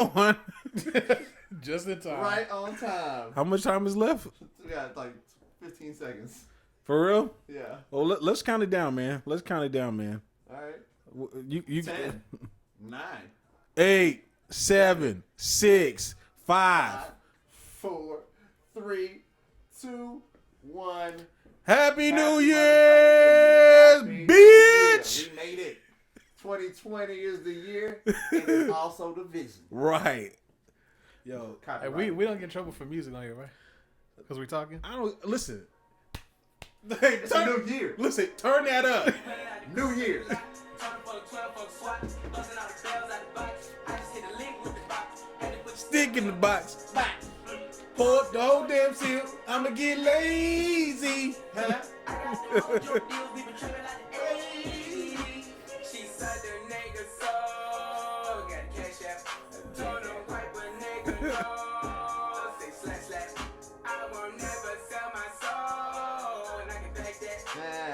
on. Just in time. Right on time. How much time is left? We got like 15 seconds. For real? Yeah. Well, let's count it down, man. Let's count it down, man. All right. You 10, 9, 8, 7, 6, 5. 4, 3, 2, 1. Happy New Happy Year's, Happy bitch! New Year. We made it. 2020 is the year, and it's also the vision. Right. Yo, Hey, we don't get in trouble for music on here, right? Because we talking? I don't listen. Hey, It's a new year. Listen, turn that up. New year. Stick in the box. Pour up the whole damn seal. I'ma get lazy. Huh?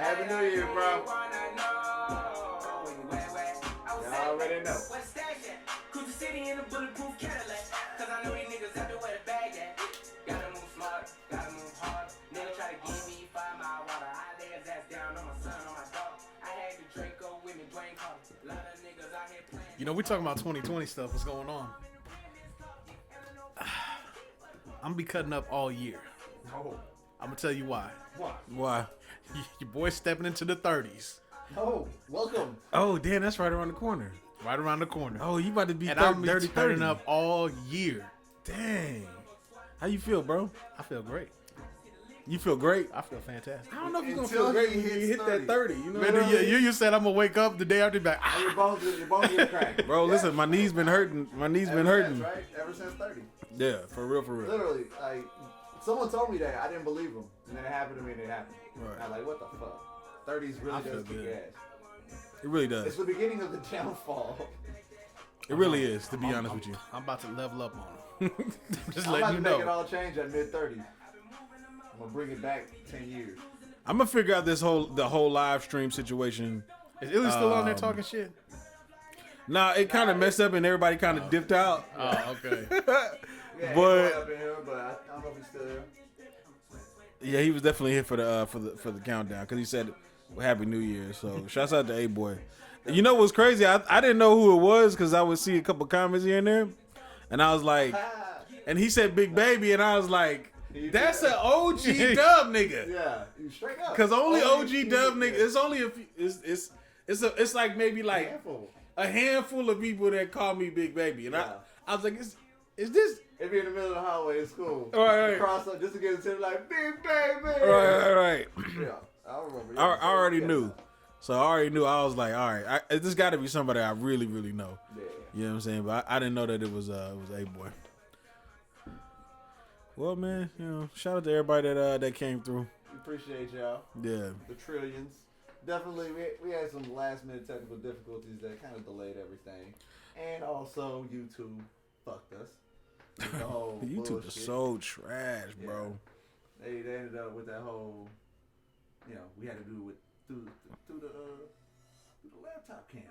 Happy New Year, bro. Y'all already know. You know, we talking about 2020 stuff. What's going on? I'm gonna be cutting up all year. Oh, I'm gonna tell you why. what? Why? Your boy's stepping into the 30s. Oh, welcome. Oh, damn, that's right around the corner. Right around the corner. Oh, you about to be and I'm 30, turning 30. up all year. Dang. How you feel, bro? I feel great. You feel great? I feel fantastic. I don't know if you're gonna Until feel great he when you hits hit 30. that 30. You know Man, what I mean? you said I'm gonna wake up the day after, be like, And your bones get cracked. Bro, listen, my knee's been hurting. My knee's been Ever hurting. since, right? Ever since 30. Yeah, for real, for real. Literally, like, someone told me that. I didn't believe them. And then it happened to me and it happened. Right. I'm like, what the fuck? 30s really I feel does kick good. your ass. It really It's does. the beginning of the downfall. It really is, to be honest with you. I'm about to level up on him. Just I'm letting about you to make it know. all change at mid-30s. I'm going to bring it back 10 years. I'm gonna figure out the whole live stream situation. Is Illy still on there talking shit? Nah, it kind of messed up and everybody kind of dipped out. Oh, okay. Yeah, But- up in here, but I don't know if he's still there. Yeah, he was definitely here for the countdown because he said Happy New Year. So shouts out to A-Boy. You know what's crazy? I didn't know who it was because I would see a couple comments here and there, and I was like, and he said Big Baby, and I was like, that's an OG dub nigga. Yeah, you straight up. Because only OG dub nigga. It's only a few. It's like maybe like Handful. a handful of people that call me Big Baby, and Yeah. I was like, is this? If you're in the middle of the hallway in school, Right. you cross up just to get into him like Big Baby. Right. Yeah, I remember. I already knew. So I already knew. I was like, all right, this got to be somebody I really, really know. Yeah. You know what I'm saying? But I didn't know that it was A-Boy. Well, man, you know, shout out to everybody that came through. We appreciate y'all. Yeah. The trillions. Definitely, we had some last minute technical difficulties that kind of delayed everything, and also YouTube fucked us. With the whole YouTube bullshit. is so trash, bro. They ended up with that whole, we had to do it through the laptop cam.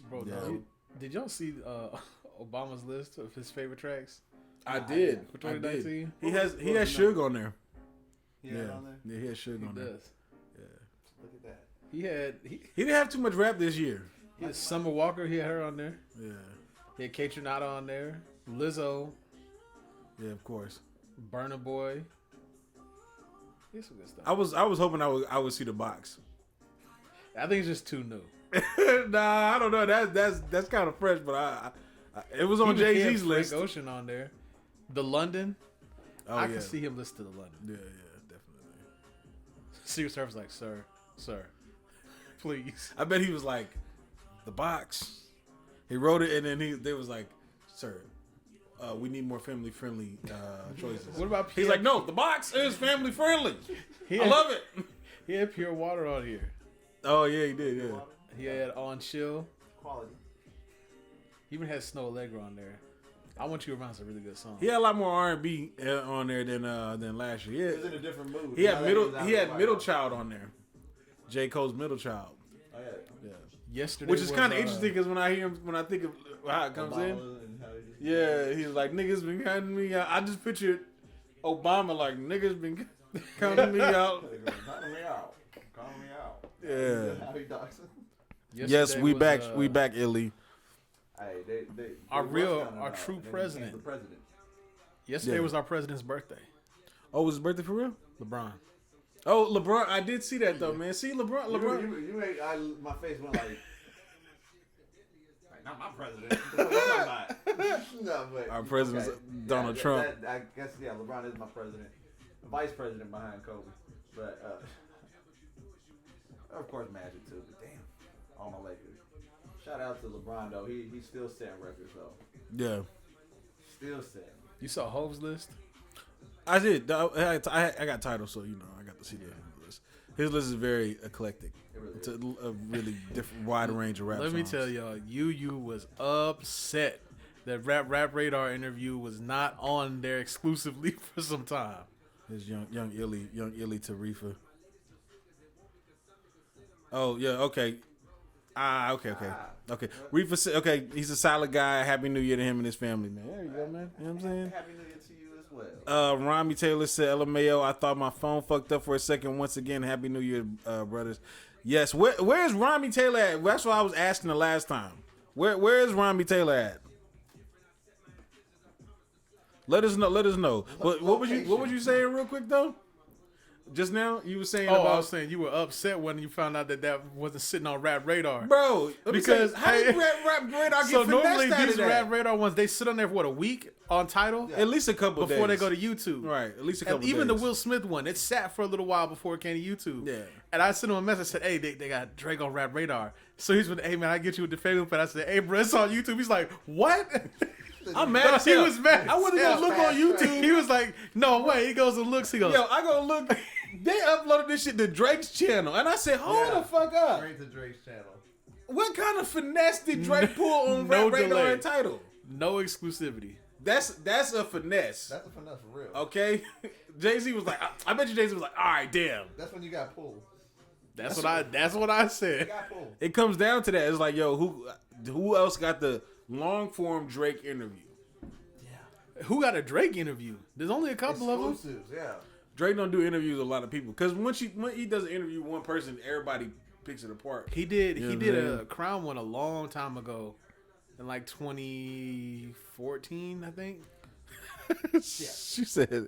Bro, Yeah. did y'all see Obama's list of his favorite tracks? I did. For 2019? He has What was the Suge number? on there. He had it on there. Yeah, he has Suge He on there. does. Look at that. He He didn't have too much rap this year. had Summer Walker, he had her on there. Yeah. He had Kate Renata on there. Lizzo, Yeah, of course. Burna Boy. He had some good stuff. I was hoping I would see the box. I think it's just too new. Nah, I don't know. That's kind of fresh, but I it was on He had Jay-Z's Frank list. Ocean on there. The London. Oh, I yeah. can see him listen to the London. Yeah, definitely. Secret Service like, sir, please. I bet he was like, the box. He wrote it, and then they was like, sir, we need more family friendly choices. What about He's like, no, the box is family friendly. He I had- love it. He had Pure Water on here. Oh yeah, he did. Yeah. He had On Chill. Quality. He even had Snow Allegra on there. I Want You Around is a really good song. He had a lot more R&B on there than last He year. was in a different mood. He had Now that was out Middle of the Middle White Child on there. J. Cole's Middle Child. House. Oh, yeah. Yeah. Yesterday Which is was, kind of interesting because when I think of how it comes Obama in, and how he just Yeah, he was like, niggas been counting me out. I just pictured Obama like, niggas been counting me out. Counting me out. Counting me out. Yeah. How he doxing? Yes, we back. We back, Illy. Hey, they Our was real, counting our out, true and then he president. became the president. Yesterday was our president's birthday. Oh, was his birthday for real? LeBron. Oh, LeBron. I did see that though, man. See, LeBron. You made my face went like not my president. What you talking about? No, but Our president's okay. Donald Trump. I guess LeBron is my president, vice president behind Kobe, but of course Magic too. But damn, all my Lakers. Shout out to LeBron though. He's still setting records though. Yeah. Still setting. You saw Hove's list? I did. I got titles, so I got to see the list. His list is very eclectic. It really It's is. a really different, wide range of rap Let me songs. tell y'all, you was upset that Rap Radar interview was not on there exclusively for some time. His young Illy to riffa. Oh yeah, okay. Okay. Riffa said, okay, he's a solid guy. Happy New Year to him and his family, man. There you go, man. You know what I'm saying? Happy New Year to you as well. Rami Taylor said, LMAO, I thought my phone fucked up for a second. Once again, Happy New Year, brothers. Yes, where's Rami Taylor at? That's what I was asking the last time. Where is Rami Taylor at? Let us know. What was you saying real quick though? Just now you were saying I about was saying you were upset when you found out that wasn't sitting on Rap Radar. bro. Because, how did Rap Radar get So normally finessed out of these that? Rap Radar ones, they sit on there for what, a week on title At least a couple before days. they go to YouTube. Right, at least a couple And even the days. Will Smith one, it sat for a little while before it came to YouTube. Yeah. And I sent him a message, said, hey, they got Drake on Rap Radar. So he's been, hey man, I get you with the family, but I said, hey bro, it's on YouTube. He's like, what? I'm mad as He hell. was mad. I went to go look on YouTube. He was like, no way. He goes and looks. He goes, Yo, I go look. They uploaded this shit to Drake's channel, and I said, "Hold the fuck up! Straight to Drake's channel. What kind of finesse did Drake pull on No Rap Radar delay. and Title? no exclusivity. That's a finesse, That's a finesse for real. okay?" Jay-Z was like, "I bet you Jay-Z was like, all right, damn." That's when you got pulled. That's what I You said. got pulled. It comes down to that. It's like, yo, who else got the long form Drake interview? Who got a Drake interview? There's only a couple of them. Exclusives, yeah. Drake don't do interviews with a lot of people because when he does an interview with one person, everybody picks it apart. He did. You know He what did I'm a saying? Crown one a long time ago, in like 2014, I think. She said, A long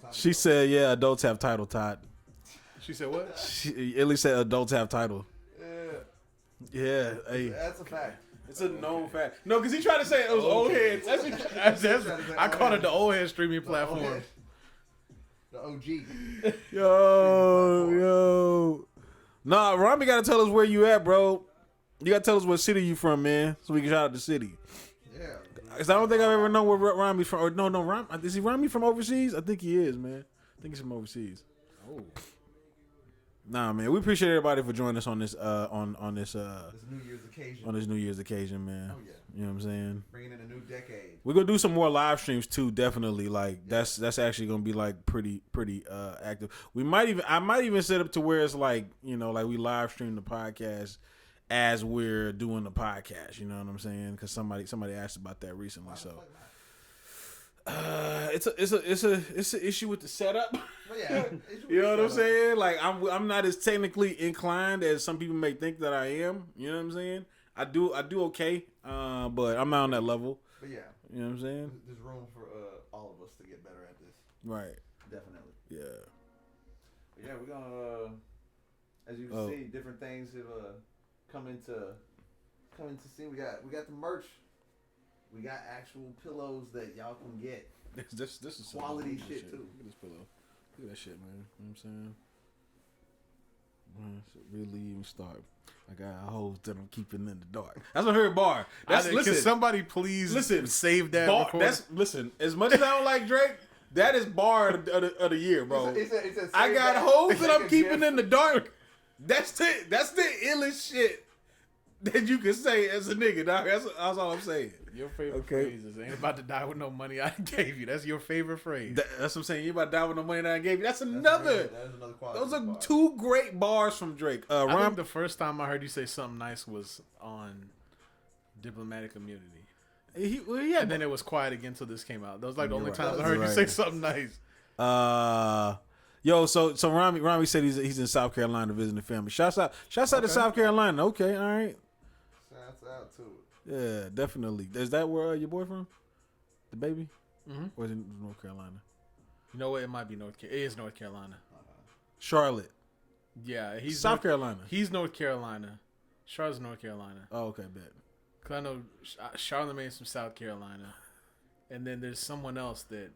time she ago. said, yeah, adults have title, Todd. She said what? She at least said adults have title. Yeah, Yeah, hey. that's a fact. It's a known fact. No, because he tried to say it was old heads. That's what I called it the old head streaming platform. The OG. yo. Nah, Rami got to tell us where you at, bro. You got to tell us what city you from, man, so we can shout out the city. Yeah. Because I don't think I've ever known where Rami's from. Or no, is he Rami from overseas? I think he is, man. I think he's from overseas. Oh. Nah, man, we appreciate everybody for joining us on this on this This New Year's occasion. on this New Year's occasion, man. Oh, yeah. You know what I'm saying? Bringing in a new decade. We're gonna do some more live streams too, definitely. Like that's actually gonna be like pretty active. I might even set up to where it's like, you know, like we live stream the podcast as we're doing the podcast. You know what I'm saying? Because somebody asked about that recently. So it's an issue with the setup. But yeah, You know what I'm saying? Like I'm not as technically inclined as some people may think that I am. You know what I'm saying? I do okay, but I'm not on that level. But yeah, You know what I'm saying? there's room for all of us to get better at this. Right. Definitely. Yeah. But yeah, we're gonna, as you can see, different things have come into scene. We got the merch. We got actual pillows that y'all can get. This is Quality some shit, too. Look at this pillow. Look at that shit, man. You know what I'm saying? Man, should really even start. I got hoes that I'm keeping in the dark. That's my favorite bar. Can somebody please save that? Bar, recording? listen. As much as I don't like Drake, that is bar of the year, bro. It's a I got save hoes that. that I'm keeping in the dark. That's the illest shit that you can say as a nigga, dog. That's all I'm saying. Your favorite Okay. phrase is "ain't about to die with no money I gave you." That's your favorite phrase. That's what I'm saying. You about to die with no money that I gave you. That's That another. is another quality. Those are bar. two great bars from Drake. I Ron, think the first time I heard you say something nice was on Diplomatic Immunity. And then it was quiet again until this came out. That was like the only times I heard you Right. say something nice. So Rami said he's in South Carolina visiting family. Shouts out to South Carolina. Okay, all right. Shouts out to it. Yeah, definitely. Is that where your boy from? The baby? Mm-hmm. Or is it North Carolina? You know what? It might be North Carolina. It is North Carolina. Charlotte. Yeah, he's South Carolina. He's North Carolina. Charlotte's North Carolina. Oh, okay, bet. Cause I know Charlamagne's from South Carolina, and then there's someone else that.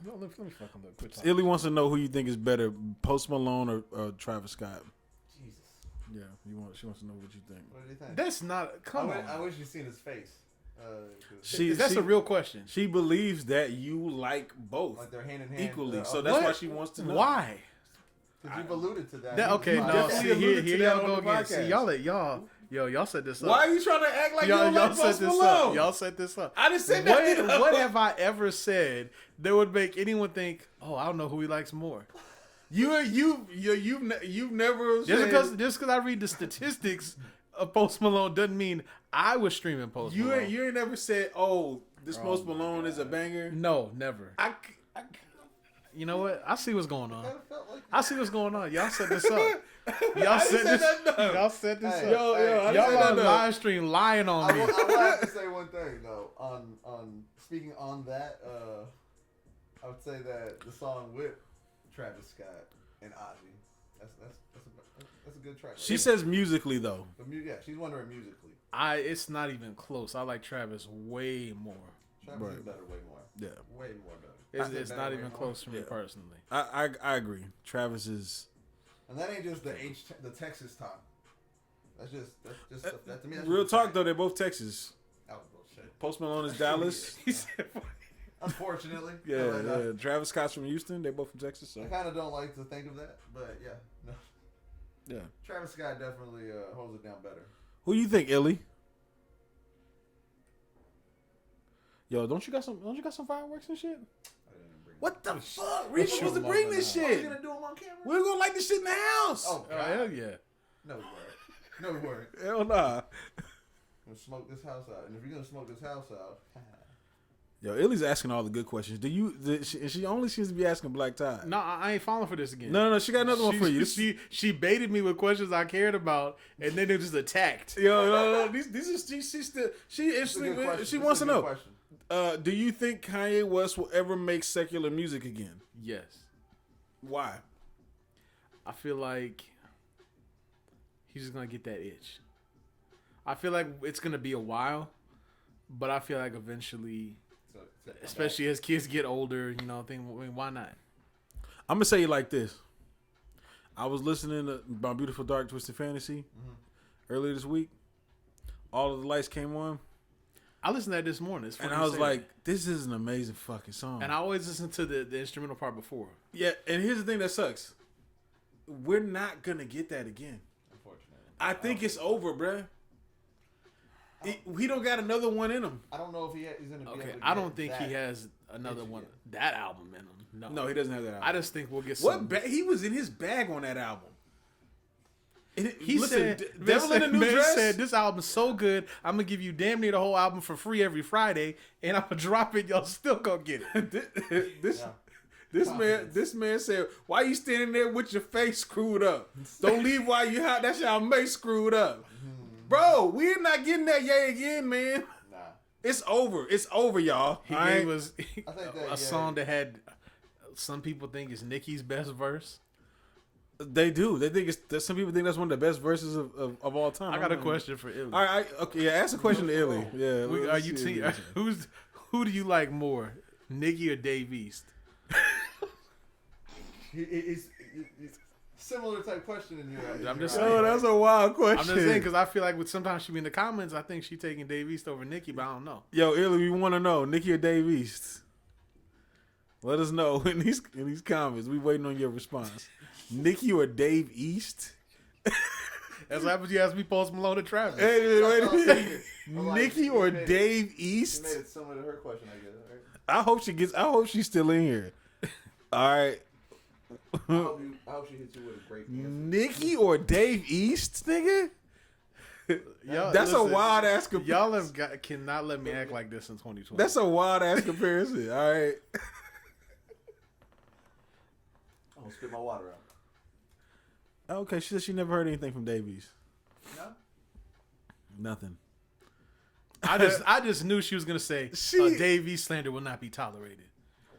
Let me fucking look. Quit talking. Illy wants to know who you think is better, Post Malone or Travis Scott. Jesus. Yeah, she wants to know what you think. What do you think? That's not. Come on. I wish you seen his face. That's a real question. She believes that you like both Like they're hand in hand. equally, so that's why she wants to know. Why? Because you've alluded to that. definitely See, alluded here to that y'all on go the again. podcast. See, y'all set this up. Why are you trying to act like you y'all don't like set Post this Malone? up. Y'all set this up. I didn't say that. What have I ever said that would make anyone think, oh, I don't know who he likes more? You've never said, Just because I read the statistics of Post Malone doesn't mean I was streaming Post Malone. you ain't never said, oh, this Post Malone is a banger. No, never. You know what? I see what's going on. I see what's going on. Y'all set this up. Y'all set this up. Y'all set this up. Y'all on live stream lying on me. I will have to say one thing though. On speaking on that, I would say that the song with Travis Scott and Ozzy, that's a good track. She says musically though. Yeah, she's wondering musically. It's not even close. I like Travis way more. Travis is better, way more. Yeah, way more better. It's not even close for me personally. I agree. Travis is, and that ain't just the Texas talk. That's just that to me. That's real just talk fact. though. They're both Texas. Oh bullshit. Post Malone is Dallas. Unfortunately. Yeah. Travis Scott's from Houston. They're both from Texas. So I kind of don't like to think of that, but yeah, no. Yeah. Travis Scott definitely holds it down better. Who you think, Illy? Yo, don't you got some fireworks and shit? I didn't bring What the fuck? We're supposed to bring this Are you shit. gonna do them on camera? We're gonna light this shit in the house. Oh, Oh, God. hell yeah. No word. No word. Hell nah. Gonna smoke this house out, and if you're gonna smoke this house out, Yo, Illy's asking all the good questions. She only seems to be asking Black Tide. No, I ain't falling for this again. No, she got another one for you. She baited me with questions I cared about, and then they just attacked. No. These is she wants to know. Question. Do you think Kanye West will ever make secular music again? Yes. Why? I feel like he's just gonna get that itch. I feel like it's gonna be a while, but I feel like eventually, especially as kids get older, why not? I'm gonna say it like this. I was listening to My Beautiful Dark Twisted Fantasy earlier this week. All of the lights came on. I listened to that this morning. And I was like, this is an amazing fucking song. And I always listen to the instrumental part before. Yeah, and here's the thing that sucks. We're not going to get that again. Unfortunately. I think it's over, bruh. We don't got another one in him. I don't know if he's going to be able to I get don't think that he has another one, that album in him. No, No, he doesn't have that album. I just think we'll get some. He was in his bag on that album. He said, Devil in a New man Dress said, this album's so good, I'm going to give you damn near the whole album for free every Friday, and I'm going to drop it, y'all still going to get it. This man said, why you standing there with your face screwed up? Don't leave while you hot. That's your face screwed up. Bro, we're not getting that yay again, man. Nah. It's over. It's over, y'all. He All right? gave us that, a song that had, some people think is Nicki's best verse. They do. They think some people think that's one of the best verses of all time. I got a question for Illy. All right, okay, yeah. Ask a question to Illy. Yeah. Who do you like more, Nicki or Dave East? It's similar type question in your. I'm just your saying. Oh, that's a wild question. I'm just saying because I feel like sometimes she be in the comments. I think she taking Dave East over Nicki, but I don't know. Yo, Illy, we want to know Nicki or Dave East. Let us know in these comments. We waiting on your response. Nicki or Dave East? That's what happens. You ask me, Post Malone or Travis. Hey, wait a minute. Like, Nicki or made Dave She East? made it similar to her question, I guess. Right? I hope she's still in here. All right. I hope she hits you with a great answer. Nicki or Dave East, nigga? That's a wild ass comparison. Y'all cannot let me act like this in 2020. That's a wild ass comparison. All right. I'm gonna spit my water out. Okay, she said she never heard anything from Davies. No. Nothing. I just knew she was gonna say Davies slander will not be tolerated.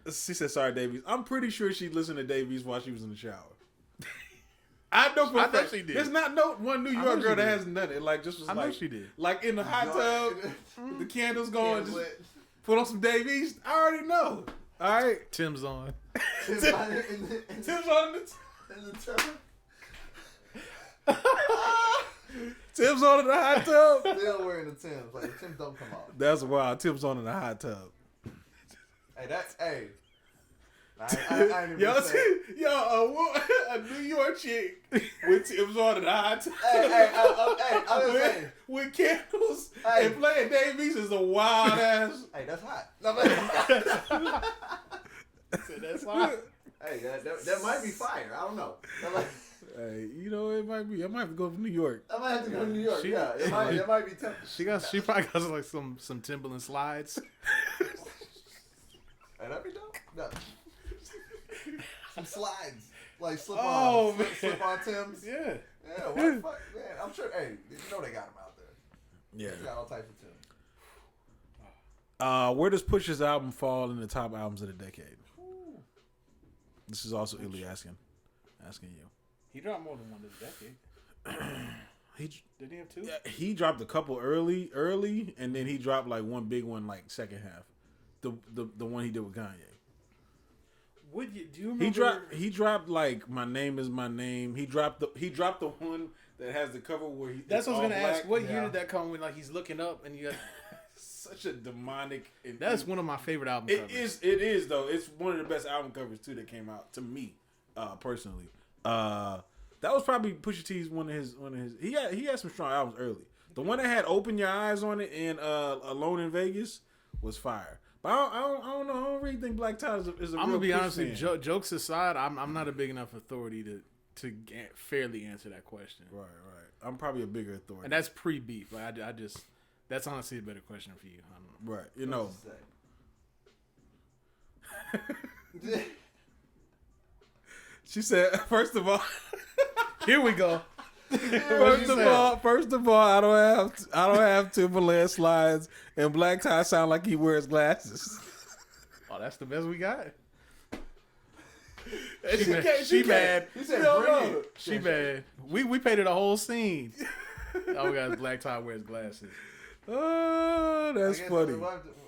She said, "Sorry, Davies." I'm pretty sure she listened to Davies while she was in the shower. I know. I know she did. There's not no one New York girl that hasn't done it. Like just was I know like she did. Like in the hot tub, with the candles going, just put on some Davies. I already know. All right, Tim's on. Tim's on in the tub. Tim's on in the hot tub. Still wearing the Timbs. Like the Timbs don't come off. That's wild. Tim's on in the hot tub. Hey, that's hey. I ain't even a New York chick with Tim's on in the hot tub. Hey, with candles and playing Davies is a wild ass. Hey, that's hot. That's hot. Hey, that might be fire. I don't know. Hey, you know it might be. I might have to go to New York. I might have to go to New York. It might be tempting. She probably got like some Timberland slides. Hey, that'd be dope. No. Some slides, like slip on Timbs. Yeah. Yeah. What the fuck, man? I'm sure. Hey, you know they got them out there. Yeah. They got all types of Timbs. Where does Push's album fall in the top albums of the decade? Ooh. This is also Illy asking you. He dropped more than one this decade. Did he have two? Yeah, he dropped a couple early, and then he dropped like one big one like second half. The one he did with Kanye. Do you remember? He dropped like My Name Is My Name. He dropped the one that has the cover where he. That's what I was gonna ask. What year did that come when like he's looking up and you got such a demonic. That's one of my favorite album covers. It is though. It's one of the best album covers too that came out to me, personally. That was probably Pusha T's one of his. He had some strong albums early. The one that had Open Your Eyes on it and Alone in Vegas was fire. But I don't know. I don't really think Black Tie is a real. I'm gonna be Push honest with fan. you. Jokes aside, I'm not a big enough authority to fairly answer that question. Right. I'm probably a bigger authority. And that's pre-beef. Like I just that's honestly a better question for you. I don't know. Right. You know. She said, first of all, here we go. First of all, I don't have Timberland slides, and Black Tie sound like he wears glasses. Oh, that's the best we got. She mad. He said, She mad. We painted a whole scene. All we got is Black Tie wears glasses. Oh, that's funny.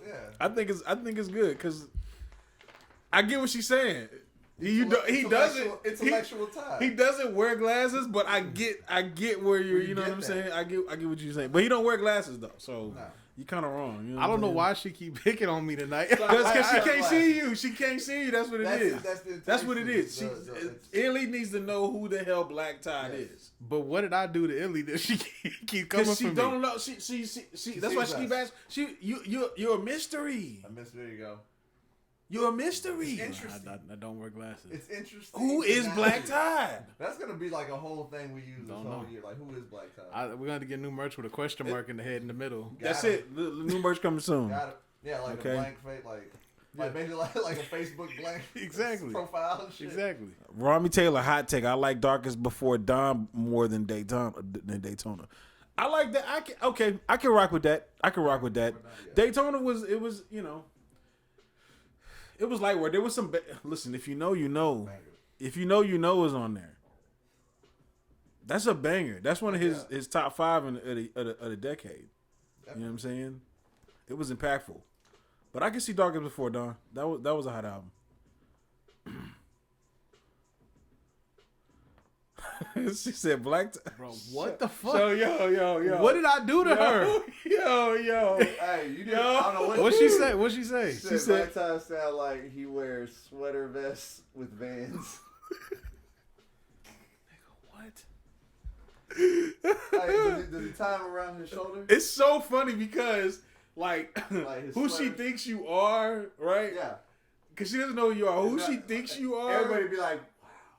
Yeah. I think it's good because I get what she's saying. He doesn't intellectual tie. He doesn't wear glasses, but I get where you're. You know what I'm saying? I get what you're saying, but he don't wear glasses though. So you're kind of wrong. You know I don't know why she keep picking on me tonight. Because she can't see you. She can't see you. That's what it is. That's what it is. Illy needs to know who the hell Black Tide is. But what did I do to Illy that she keep coming for me? Because she don't know. She that's why she keep asking. You're a mystery. There you go. You're a mystery. It's interesting. I don't wear glasses. It's interesting. Who is Black Tide? That's gonna be like a whole thing we use this whole year. Like, who is Black Tide? We're gonna have to get new merch with a question mark in the head in the middle. That's it. The new merch coming soon. Got it. Yeah, like a blank face, like maybe like a Facebook blank exactly profile and shit. Exactly. Romy Taylor, hot take. I like Darkest Before Dawn more than Daytona. I like that. I can rock with that. Daytona was it was like where there was some. Listen, if you know, you know. If you know, you know is on there. That's a banger. That's one of his top 5 of the decade. You know what I'm saying? It was impactful. But I can see Darkest Before Dawn. That was a hot album. She said Black. Bro, what the fuck? So yo. What did I do to her? Yo. Hey, you did. I don't know What'd she say? What'd she say? She said Black Tie sound like he wears sweater vests with Vans. What? Hey, does he tie him around his shoulder? It's so funny because like who sweater. she thinks you are, right? Yeah. Because she doesn't know who you are. Who she thinks you are. Everybody be like,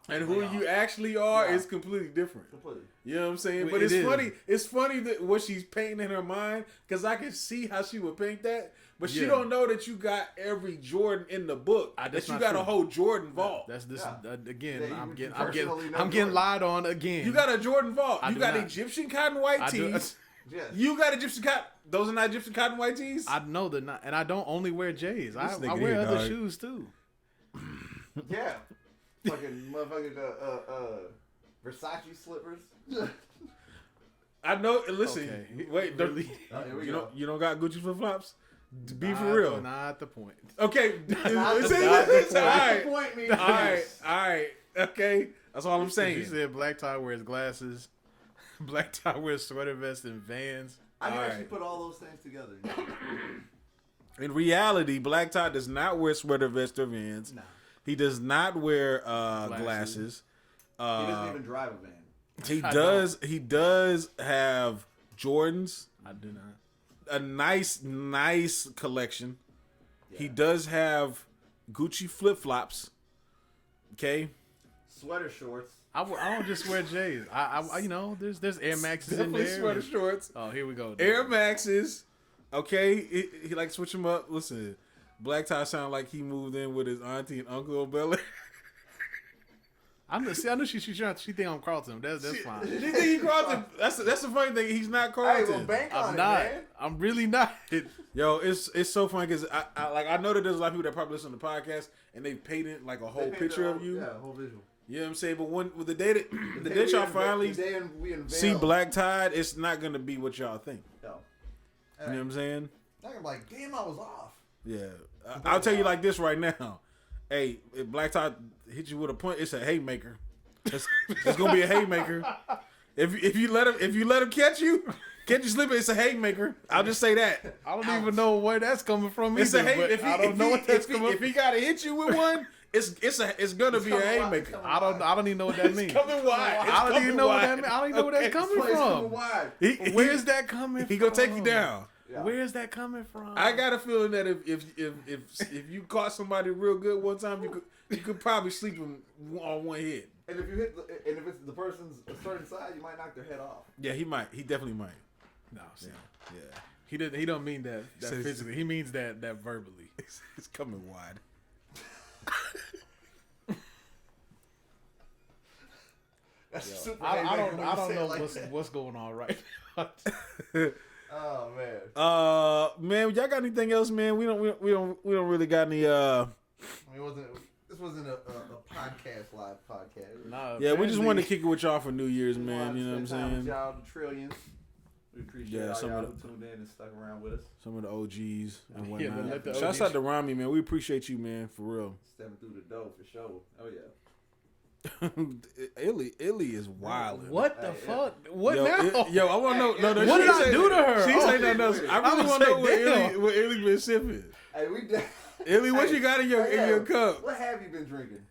And who you actually are is completely different. Completely. You know what I'm saying? But it's funny. It's funny that what she's painting in her mind, because I can see how she would paint that. But she don't know that you got every Jordan in the book. That you got a whole Jordan vault. That's this again. Yeah, I'm getting lied on again. You got a Jordan vault. You got Egyptian cotton white tees. Yes. You got Egyptian cotton. Those are not Egyptian cotton white tees. I know they're not, and I don't only wear J's. I wear other shoes too. Yeah. Fucking motherfucking Versace slippers. I know. Listen, Okay. wait. Really? You don't got Gucci flip flops. To be for real. Not the point. Okay. All right. Okay. That's all I'm saying. He said black tie wears glasses. Black tie wears sweater vest and Vans. I can actually put all those things together. In reality, Black Tie does not wear sweater vest or Vans. Nah. He does not wear glasses. He doesn't even drive a van. He does have Jordans. I do not. A nice collection. Yeah. He does have Gucci flip flops. Okay. Sweater shorts. I don't just wear J's. I there's Air Maxes in Definitely there. Sweater shorts. Oh, here we go. Air Maxes. Okay. He like switch them up. Listen, Black Tie sound like he moved in with his auntie and uncle in Bel Air. I know she think I'm Carlton. That's fine. She think he Carlton. That's the funny thing. He's not Carlton. Hey, well, bank on I'm it, not. man. I'm really not. Yo, it's so funny because I know that there's a lot of people that probably listen to the podcast and they painted like a whole picture of you. Yeah, a whole visual. You know what I'm saying? But with the day that y'all finally see Black Tide, it's not gonna be what y'all think. No. You know what I'm saying? I'm like, damn, I was off. Yeah, I'll tell you like this right now. Hey, if Black Tide hit you with a point, it's a haymaker. It's gonna be a haymaker. If you let him catch you slipping, it's a haymaker. I'll just say that. I don't even know where that's coming from. It's either, a hay. I don't know what that's coming. If he gotta hit you with one. It's gonna be a haymaker. I don't even know what that means. It's coming wide. I don't even know what that means. I don't even know where that's coming from. Where's that coming from? He gonna take you down. Yeah. Where's that coming from? I got a feeling that if you caught somebody real good one time, you could probably sleep him on one hit. And if if it's the person's a certain size, you might knock their head off. Yeah, he might. He definitely might. No, see. Yeah. He don't mean that physically. He means that verbally. It's coming wide. That's super. I don't know what's going on right now. Oh man. Man, y'all got anything else, man? We don't really got any. This wasn't a podcast, live podcast. Nah, yeah, we just wanted to kick it with y'all for New Year's, man. You know what I'm saying? With y'all, the trillions. We appreciate y'all who tuned in and stuck around with us. Some of the OGs and Yeah, whatnot. Shouts out to Rami, man. We appreciate you, man, for real. Stepping through the door for sure. Oh yeah. Illy is wild. What the fuck? What now? I want to know. No, what did I do to her? She say nothing else. I really want to know what Illy been sipping. Hey, Illy, what you got in your cup? What have you been drinking?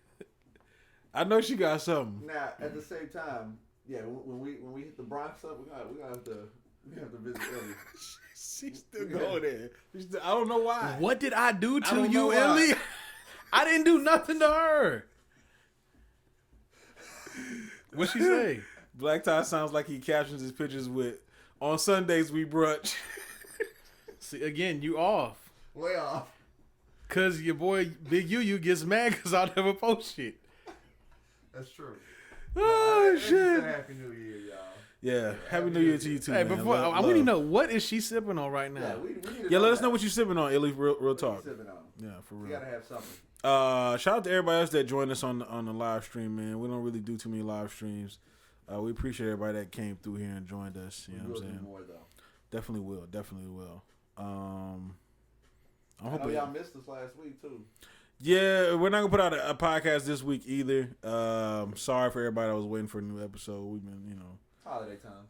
I know she got something. Now, at the same time, yeah, when we hit the Bronx up, we gonna have to visit Illy. She's still going there. I don't know why. What did I do to you, Illy? I didn't do nothing to her. What'd she say? Black Tie sounds like he captions his pictures with, on Sundays we brunch. See, again, you off. Way off. Because your boy Big You gets mad because I never post shit. That's true. Oh, shit. Happy New Year, y'all. Yeah, Happy New Year to you too, hey, man. Before, I want to know, what is she sipping on right now? Yeah, let us know what you're sipping on, Illy. Real talk. Sipping on? Yeah, for real. You gotta have something. Shout out to everybody else that joined us on the live stream, man. We don't really do too many live streams. We appreciate everybody that came through here and joined us. You know what I'm saying? More, though. Definitely will. I know y'all missed us last week too. Yeah, we're not gonna put out a podcast this week either. Sorry for everybody that was waiting for a new episode. We've been, holiday time.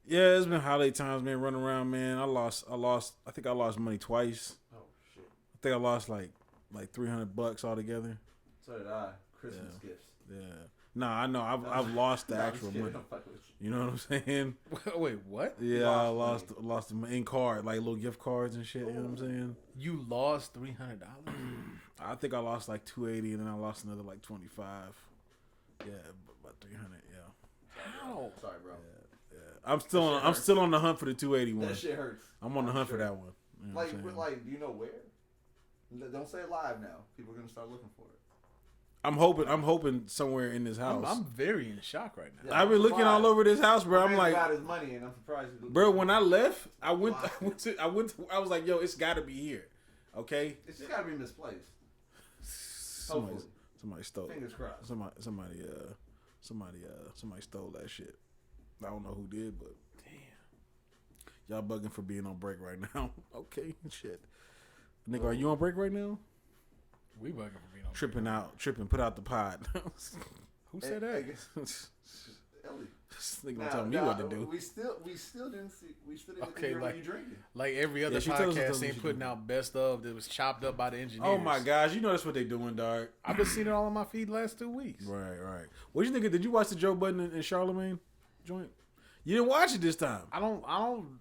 Yeah, it's been holiday times, man. Running around, man. I think I lost money twice. Oh shit. I think I lost like $300 altogether. So did I. Christmas gifts. Yeah. Nah, I know. I've lost the actual money. You know what I'm saying? Wait, what? Yeah, I lost them in card, like little gift cards and shit. You know what I'm saying? You lost $300. I think I lost like $280, and then I lost another like $25. Yeah, about 300. Yeah. How? Sorry, bro. Yeah. I'm still on the hunt for the 281. That shit hurts. I'm on the hunt for that one. You know like, do you know where? Don't say it live now. People are gonna start looking for it. I'm hoping somewhere in this house. I'm very in shock right now. Yeah, I've been looking all over this house, bro. I'm like, got his money, and I'm surprised. Bro, when I left, I went to, I was like, yo, it's got to be here, okay? It's just got to be misplaced. Somebody stole. Fingers crossed. Somebody stole that shit. I don't know who did, but damn, y'all bugging for being on break right now. Okay, shit, nigga, are you on break right now? We bugging for being on Tripping, put out the pod. Who said that? Ellie. This nigga gonna tell me what to do. We still didn't Okay, hear like you drinking. Like every other podcast ain't putting out best of that was chopped up by the engineers. Oh my gosh, you know that's what they doing, dog. I've been seeing it all on my feed the last 2 weeks. Right. What you think? Did you watch the Joe Budden and Charlemagne joint? You didn't watch it this time. I don't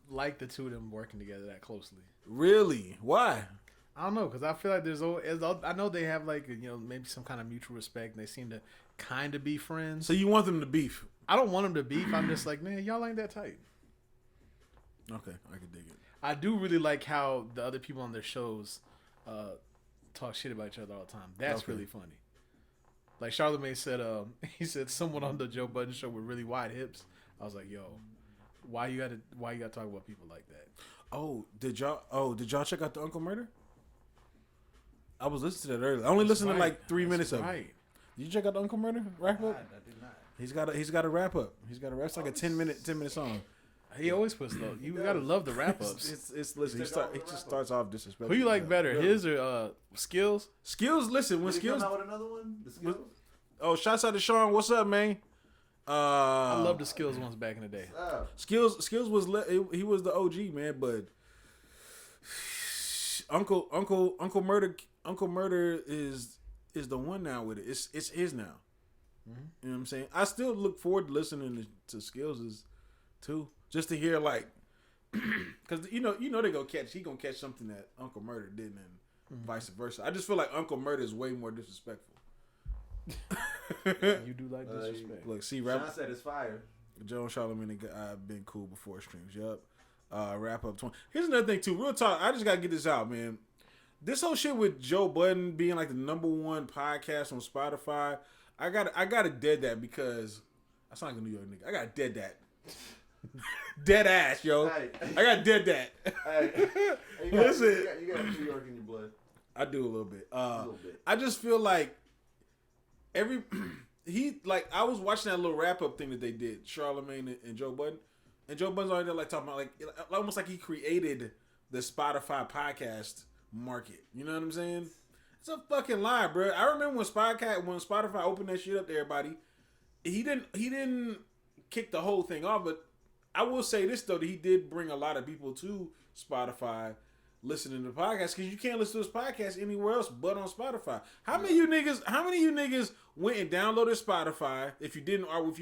like the two of them working together that closely. Really? Why? I don't know, because I feel like I know they have like, maybe some kind of mutual respect, and they seem to kind of be friends. So you want them to beef? I don't want them to beef. I'm just like, man, y'all ain't that tight. Okay, I can dig it. I do really like how the other people on their shows talk shit about each other all the time. That's really funny. Like Charlemagne said, he said someone on the Joe Budden show with really wide hips. I was like, yo, why you gotta talk about people like that? Did y'all check out the Uncle Murder? I was listening to that earlier. I only listened to like 3 minutes of it. Did you check out the Uncle Murder wrap up? I did not. He's got a wrap up. It's like a 10-minute song. He always puts those. You gotta love the wrap ups. Listen. He just starts off disrespectful. Who you like better, his or Skills? Skills. Listen, when Did he Skills. come out with another one? The Skills. Shouts out to Sean. What's up, man? I love the Skills ones back in the day. Skills was he was the OG, man, but Uncle Murder is the one now with it. It's his now. Mm-hmm. You know what I'm saying? I still look forward to listening to Skills too, just to hear like, because he gonna catch something that Uncle Murder didn't, and vice versa. I just feel like Uncle Murder is way more disrespectful. You do like disrespect. Look, see, Sean said it's fire. Joe and Charlemagne have been cool before streams. Yup. Wrap up 20. Here's another thing too. Real talk. I just gotta get this out, man. This whole shit with Joe Budden being like the #1 podcast on Spotify, I gotta dead that because I sound like a New York nigga. I gotta dead that. Dead ass, yo. Hey. I gotta dead that. Hey. Listen, you got New York in your blood. I do a little bit. A little bit. I just feel like I was watching that little wrap up thing that they did, Charlemagne and Joe Budden, and Joe Budden's already there like talking about like almost like he created the Spotify podcast market. You know what I'm saying? It's a fucking lie, bro. I remember when Spotify opened that shit up to everybody, he didn't kick the whole thing off, but I will say this though, that he did bring a lot of people to Spotify listening to podcasts, because you can't listen to this podcast anywhere else but on Spotify. How many of you niggas went and downloaded Spotify if you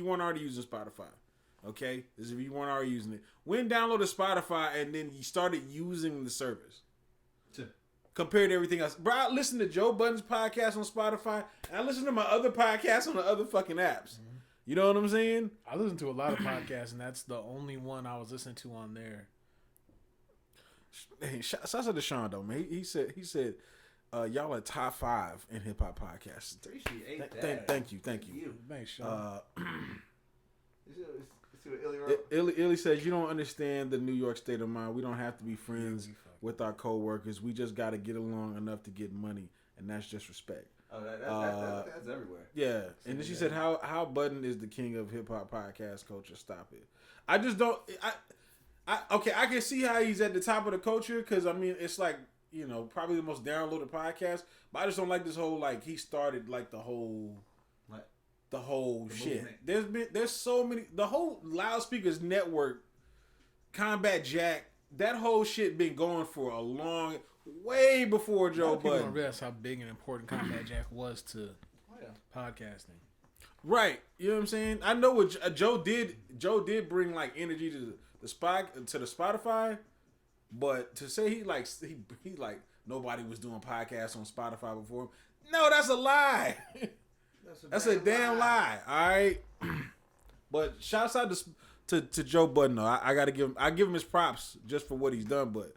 weren't already using Spotify? Okay? This is if you weren't already using it. Went and downloaded Spotify and then you started using the service. Compared to everything else. Bro, I listen to Joe Budden's podcast on Spotify and I listen to my other podcasts on the other fucking apps. Mm-hmm. You know what I'm saying? I listen to a lot of podcasts and that's the only one I was listening to on there. Hey, shouts out to Sean though, man. He said, y'all are top 5 in hip hop podcasts. Appreciate that. Thank you. Thanks, Sean. Illy says you don't understand the New York state of mind. We don't have to be friends with our coworkers. We just got to get along enough to get money, and that's just respect. Oh, that's everywhere. Yeah, and then she said how Budden is the king of hip hop podcast culture. Stop it. I just don't. I can see how he's at the top of the culture because I mean it's like probably the most downloaded podcast, but I just don't like this whole like he started like the whole shit. Movement. There's so many, the whole loudspeakers network, Combat Jack, that whole shit been going for a long, way before Joe Budden. People don't realize how big and important Combat Jack was to podcasting. Right, you know what I'm saying? I know what Joe did. Joe did bring like energy to the Spotify, but to say he nobody was doing podcasts on Spotify before him. No, that's a lie. That's a damn lie. All right. But shouts out to Joe Budden though. I gotta give him his props just for what he's done, but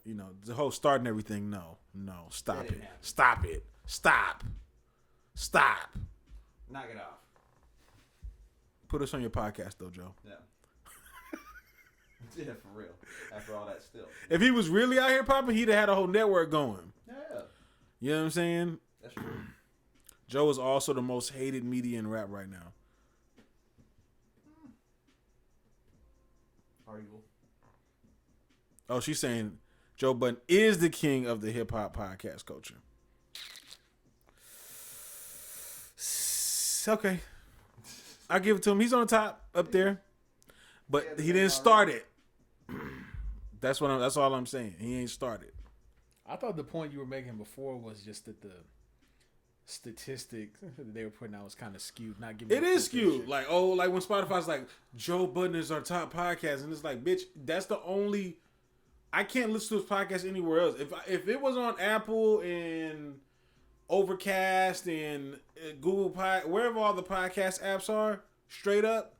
you know, the whole starting everything, no. Stop it. Stop it. Stop. Knock it off. Put us on your podcast though, Joe. Yeah. Yeah, for real. After all that still. If he was really out here popping, he'd have had a whole network going. Yeah. You know what I'm saying? That's true. Joe is also the most hated media in rap right now. Arguable. Oh, she's saying Joe Budden is the king of the hip hop podcast culture. Okay. I'll give it to him. He's on top up there. But he didn't start it. That's all I'm saying. He ain't started. I thought the point you were making before was just that the statistics that they were putting out was kind of skewed. Not giving it is skewed. Like when Spotify's like, Joe Budden is our top podcast, and it's like, bitch, that's the only. I can't listen to his podcast anywhere else. If it was on Apple and Overcast and Google wherever all the podcast apps are, straight up,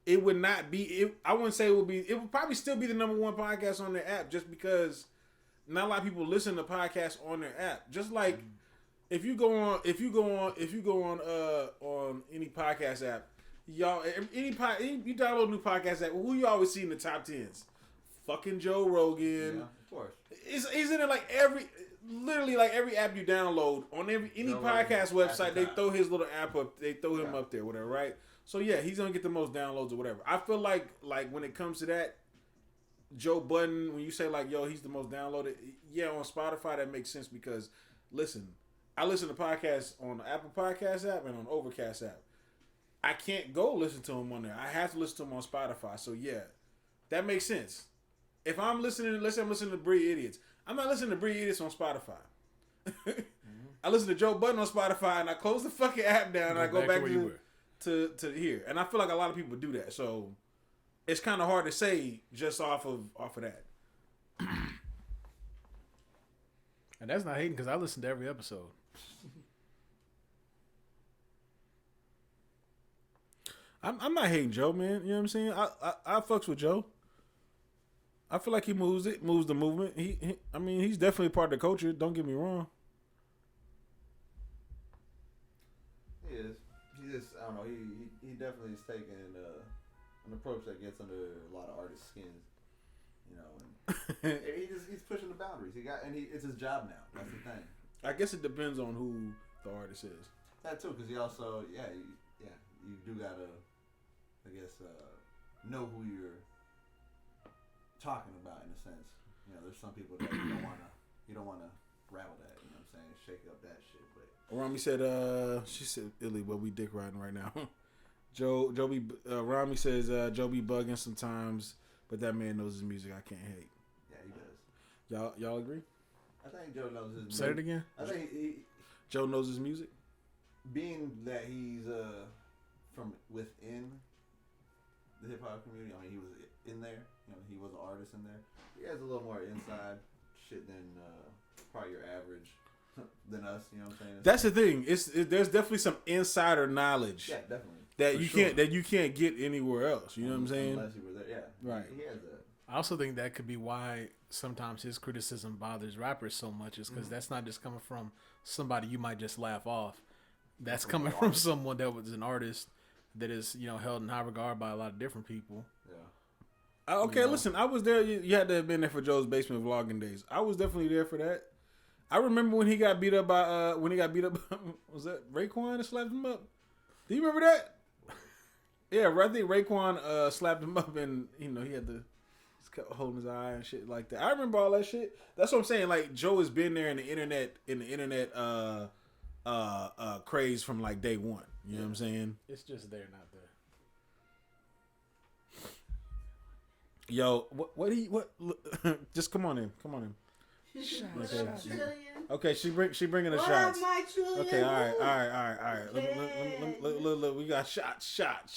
it would not be. I wouldn't say it would be. It would probably still be the number one podcast on their app, just because not a lot of people listen to podcasts on their app. Just like if you go on any podcast app, y'all you download a new podcast app. Who you always see in the top 10s? Fucking Joe Rogan. Yeah, of course. He's in it like every app you download on any podcast website. They throw his little app up. They throw him up there, whatever, right? So yeah, he's gonna get the most downloads or whatever. I feel like when it comes to that, Joe Budden, when you say like, yo, he's the most downloaded, yeah, on Spotify that makes sense because listen, I listen to podcasts on the Apple Podcast app and on Overcast app. I can't go listen to him on there. I have to listen to him on Spotify. So yeah, that makes sense. If I'm listening, let's say I'm listening to Breed Idiots, I'm not listening to Breed Idiots on Spotify. I listen to Joe Budden on Spotify and I close the fucking app down and I go back to here. And I feel like a lot of people do that. So it's kind of hard to say just off of that. And that's not hating because I listen to every episode. I'm not hating Joe, man. You know what I'm saying? I fucks with Joe. I feel like he moves the movement. He's definitely part of the culture. Don't get me wrong. He is. He just, I don't know. He definitely is taking an approach that gets under a lot of artists' skins. You know, and he's pushing the boundaries. It's his job now. That's the thing. I guess it depends on who the artist is. That too, because he also, you do gotta, I guess, know who you're talking about in a sense. You know, there's some people that you don't wanna rattle that. You know what I'm saying? Shake up that shit. But Rami said, she said, Illy, well, we dick riding right now. Rami says, Joe be bugging sometimes, but that man knows his music. I can't hate. Yeah, he does. Y'all agree? I think Joe knows his music. Say it again. I think Joe knows his music. Being that he's from within the hip hop community, I mean, he was in there. You know, he was an artist in there. He has a little more inside shit than probably your average than us. You know what I'm saying? That's the thing. There's definitely some insider knowledge. Yeah, definitely. That you can't get anywhere else. You know what I'm saying? Unless you were there. Yeah. Right. He has that. I also think that could be why sometimes his criticism bothers rappers so much is because that's not just coming from somebody you might just laugh off. That's coming from someone that was an artist that is, you know, held in high regard by a lot of different people. Yeah. Okay, listen, I was there. You had to have been there for Joe's basement vlogging days. I was definitely there for that. I remember when he got beat up by was that Raekwon that slapped him up? Do you remember that? Yeah, I think Raekwon slapped him up, and you know he had to kept holding his eye and shit like that. I remember all that shit. That's what I'm saying. Like Joe has been there in the internet craze from like day one. You know what I'm saying? It's just there, not there. Yo, what? Just come on in. Okay, she bringing the what shots. Up, my Trillion? Okay, all right. Look, we got shot. You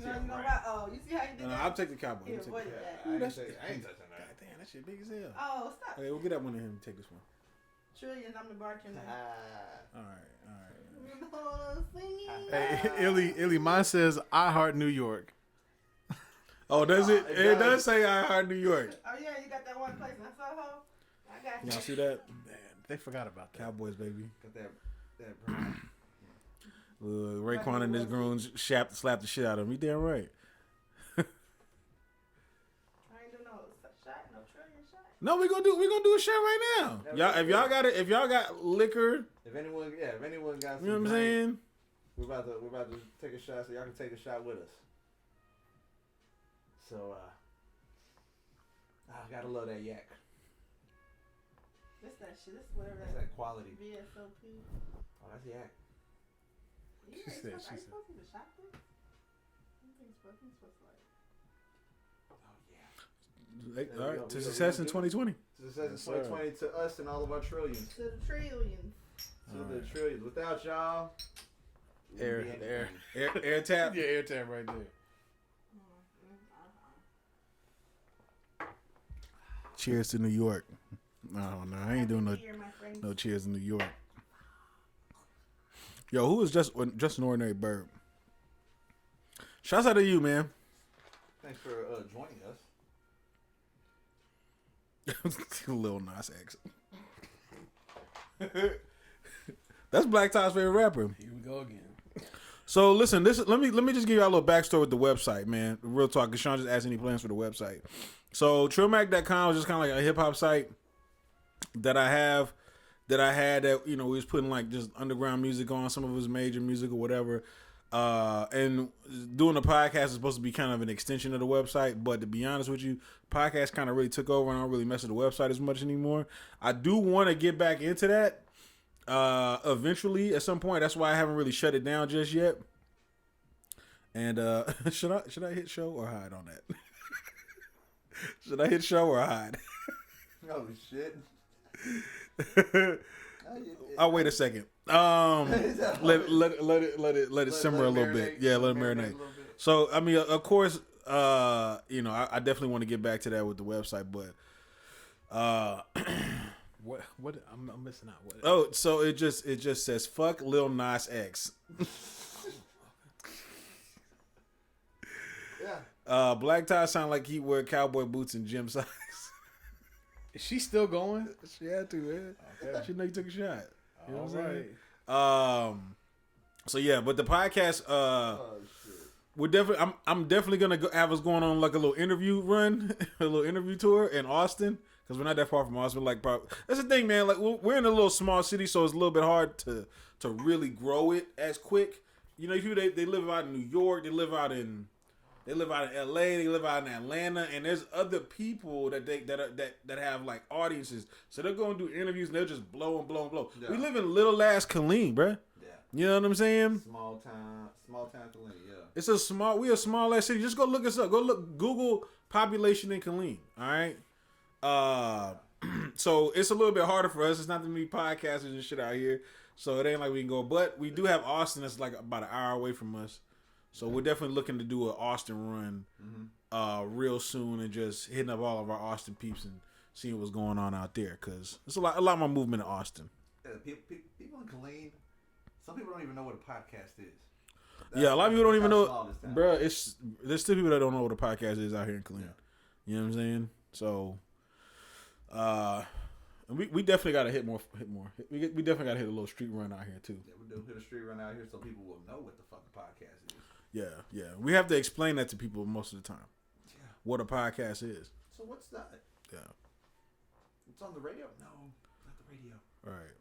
gonna rap? Oh, you see how you did that? I'll take the cowboy. He avoided that. I ain't touching that. God damn, that shit big as hell. Oh, stop. Okay, we'll get that one in here and take this one. Trillions, I'm the bartender. All right. You know, singing. Hey, Illy, mine says I Heart New York. Oh, does it? It does say I Heart New York. Oh yeah, you got that one place in Soho. I got you. Y'all see that? Man, they forgot about that. Cowboys, baby. Got that brown. Raekwon and his goons slapped the shit out of him. You damn right. I ain't do no shot, no trillion shot. No, we're gonna do a shot right now. Y'all, if y'all got liquor, If anyone got some, you know what I'm saying? We're about to take a shot, so y'all can take a shot with us. So, I gotta love that yak. This that shit. This whatever That's that quality. VSOP. Oh, that's yak. Yeah, She said, are you supposed to the shot this? You think supposed to like? Oh yeah. All right, to success in 2020. To success in 2020 to us and all of our trillions. To the trillions. To the trillions. Without y'all, Air tap. Yeah, air tap right there. Cheers to New York. No, I ain't doing no cheers in New York. Yo, who is just an ordinary bird? Shouts out to you, man. Thanks for joining us. Lil Nas X. That's Black Todd's favorite rapper. Here we go again. So listen, let me just give y'all a little backstory with the website, man. Real talk, because Sean just asked any plans for the website. So trillmac.com is just kind of like a hip hop site that I had that, you know, we was putting like just underground music on, some of it was major music or whatever. And doing the podcast is supposed to be kind of an extension of the website, but to be honest with you, podcast kind of really took over and I don't really mess with the website as much anymore. I do want to get back into that eventually at some point. That's why I haven't really shut it down just yet. And should I hit show or hide on that? Should I hit show or hide? Oh shit. I'll wait a second. Let it simmer a little bit. Yeah, let it marinate. So I mean, of course, you know, I definitely want to get back to that with the website, but what I'm missing out. What? Oh, so it just says fuck Lil Nas X. Yeah. Black Tie sound like he wear cowboy boots and gym size. Is she still going? She had to, man. Okay. She know you took a shot. You know All what I'm saying? right. So yeah, but the podcast, we're definitely. I'm definitely gonna have us going on like a little interview run, a little interview tour in Austin, because we're not that far from Austin. Like, that's the thing, man. Like, we're in a little small city, so it's a little bit hard to really grow it as quick. You know, they live out in New York, they live out in LA, they live out in Atlanta, and there's other people that have like audiences. So they're going to do interviews and they'll just blow and blow and blow. Yeah. We live in little ass Killeen, bruh. Yeah. You know what I'm saying? Small town Killeen, yeah. yeah. We a small ass city. Just go look us up. Google population in Killeen. All right. So it's a little bit harder for us. It's not that many podcasters and shit out here. So it ain't like we can go, but we do have Austin that's like about an hour away from us. So we're definitely looking to do an Austin run real soon and just hitting up all of our Austin peeps and seeing what's going on out there, because there's a lot more movement in Austin. Yeah, people in Killeen, some people don't even know what a podcast is. A lot of people don't even know, bro. There's still people that don't know what a podcast is out here in Killeen. Yeah. You know what I'm saying? So, we definitely got to hit more. We definitely got to hit a little street run out here too. Yeah, we do hit a street run out here so people will know what the fuck a podcast is. Yeah. We have to explain that to people most of the time. Yeah. What a podcast is. So what's that? Yeah. It's on the radio? No, not the radio. All right.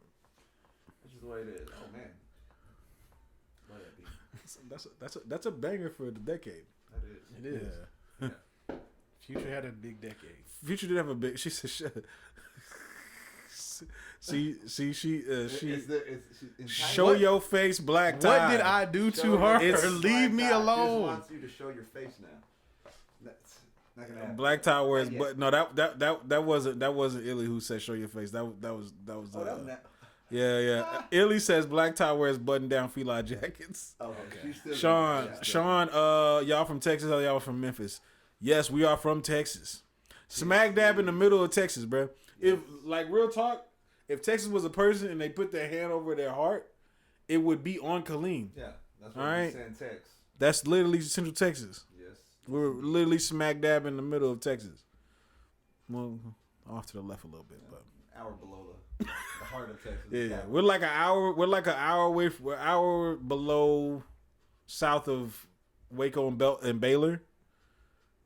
That's just the way it is. Oh man. Let it be. That's a banger for the decade. That is. It is. Yeah. Future had a big decade. Future did have a big. She said, "Shut." See, show your face, Black Tie. What did I do to her? Leave me alone. She wants you to show your face now. That's not gonna happen. Black Tie wears, but no, that wasn't Illy who said show your face. That was. Yeah. Illy says Black Tie wears button down feline jackets. Okay. Sean, y'all from Texas or y'all from Memphis? Yes, we are from Texas. Smack dab in the middle of Texas, bro. If like real talk, if Texas was a person and they put their hand over their heart, it would be on Killeen. Yeah, that's what All right. we saying. Tex. That's literally Central Texas. Yes. We're literally smack dab in the middle of Texas. Well, off to the left a little bit, but Hour below the heart of Texas. yeah, we're like an hour. We're like an hour away. We're an hour below, south of Waco and Baylor.